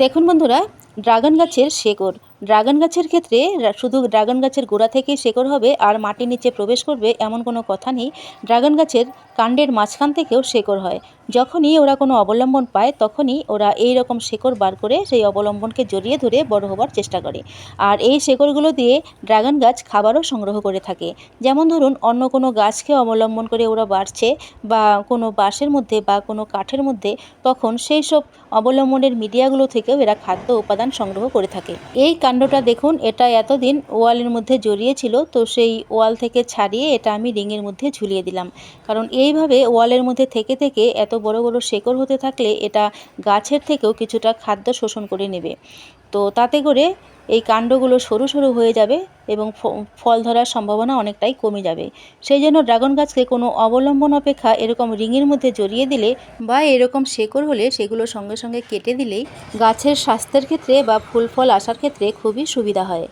দেখুন বন্ধুরা, ড্রাগন গাছের শেকড়। ড্রাগন গাছের ক্ষেত্রে শুধু ড্রাগন গাছের গোড়া থেকেই শেকড় হবে আর মাটির নিচে প্রবেশ করবে এমন কোনো কথা নেই। ড্রাগন গাছের কাণ্ডের মাঝখান থেকেও শেকড় হয়। যখনই ওরা কোনো অবলম্বন পায় তখনই ওরা এই রকম শেকড় বার করে সেই অবলম্বনকে জড়িয়ে ধরে বড় হবার চেষ্টা করে। আর এই শেকড়গুলো দিয়ে ড্রাগন গাছ খাবারও সংগ্রহ করে থাকে। যেমন ধরুন, অন্য কোনো গাছকে অবলম্বন করে ওরা বাড়ছে বা কোনো বাঁশের মধ্যে বা কোনো কাঠের মধ্যে, তখন সেই সব অবলম্বনের মিডিয়াগুলো থেকেও এরা খাদ্য উপাদান সংগ্রহ করে থাকে। এই কাণ্ডটা দেখুন, এটা এতদিন ওয়ালের মধ্যে জড়িয়ে ছিল, তো সেই ওয়াল থেকে ছাড়িয়ে এটা আমি রিংয়ের মধ্যে ঝুলিয়ে দিলাম। কারণ এইভাবে ওয়ালের মধ্যে থেকে থেকে এত বড় বড় শেকড় হতে থাকলে এটা গাছের থেকেও কিছুটা খাদ্য শোষণ করে নেবে। তো তাতে করে এই কাণ্ডগুলো সরু সরু হয়ে যাবে এবং ফল ধরার সম্ভাবনা অনেকটাই কমে যাবে। সেই জন্য ড্রাগন গাছকে কোনো অবলম্বন অপেক্ষা এরকম রিংয়ের মধ্যে জড়িয়ে দিলে বা এরকম শেকড় হলে সেগুলো সঙ্গে সঙ্গে কেটে দিলেই গাছের স্বাস্থ্যের ক্ষেত্রে বা ফুল ফল আসার ক্ষেত্রে খুবই সুবিধা হয়।